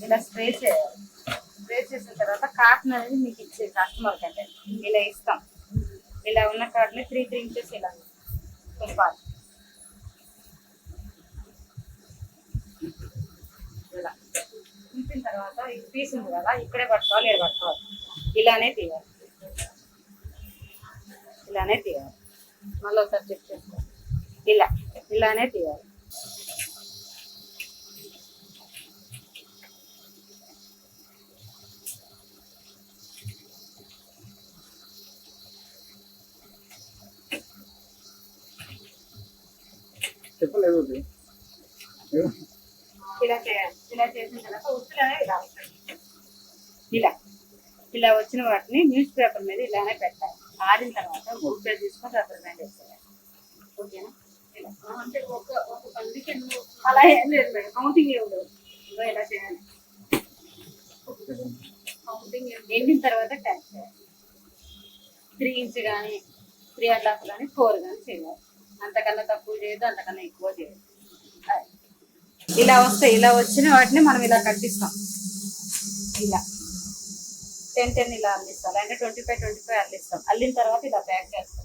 ఇలా స్ప్రే చేయాలి. స్ప్రే చేసిన తర్వాత కాటన్ అనేది మీకు ఇచ్చే కస్టమర్ కంటే ఇలా ఇస్తాం. ఇలా ఉన్న కాటన్ 3 ఇంచెస్ ఇలా తుంపాలి. ఇలా తుంపిన తర్వాత ఈ పీస్ ఉంది కదా, ఇక్కడే పట్టుకోవాలి, ఇక్కడ పట్టుకోవాలి. ఇలానే తీయాలి, ఇలానే తీయాలి. మళ్ళీ ఒకసారి చెక్ చేసుకోవాలి. ఇలానే తీయాలి. ఇలా చేయాలి. ఇలా చేసిన తర్వాత ఉత్తులనే ఇలా వచ్చిన వాటిని న్యూస్ పేపర్ మీద ఇలానే పెట్టాలి. ఆరిన తర్వాత గుడ్డ తీసుకొని రబ్బర్ బ్యాండ్ వేసేయాలి. ఓకేనా? ఇలా అంటే ఒక పందికి అలా ఏం లేదు మేడం, కౌంటింగ్ ఏం లేదు. ఇలా చేయాలి. కౌంటింగ్ ఎండిన తర్వాత ట్యాక్ చేయాలి. 3 ఇంచ్ కానీ 3.5 కానీ 4 కానీ చేయాలి. అంతకన్నా తక్కువ చేయదు, అంతకన్నా ఎక్కువ చేయదు. ఇలా వస్తాయి. ఇలా వచ్చిన వాటిని మనం ఇలా కట్టిస్తాం. ఇలా 10 ఇలా అల్లిస్తాం, అంటే 25 అల్లిస్తాం. అల్లిన తర్వాత ఇలా ప్యాక్ చేస్తాం.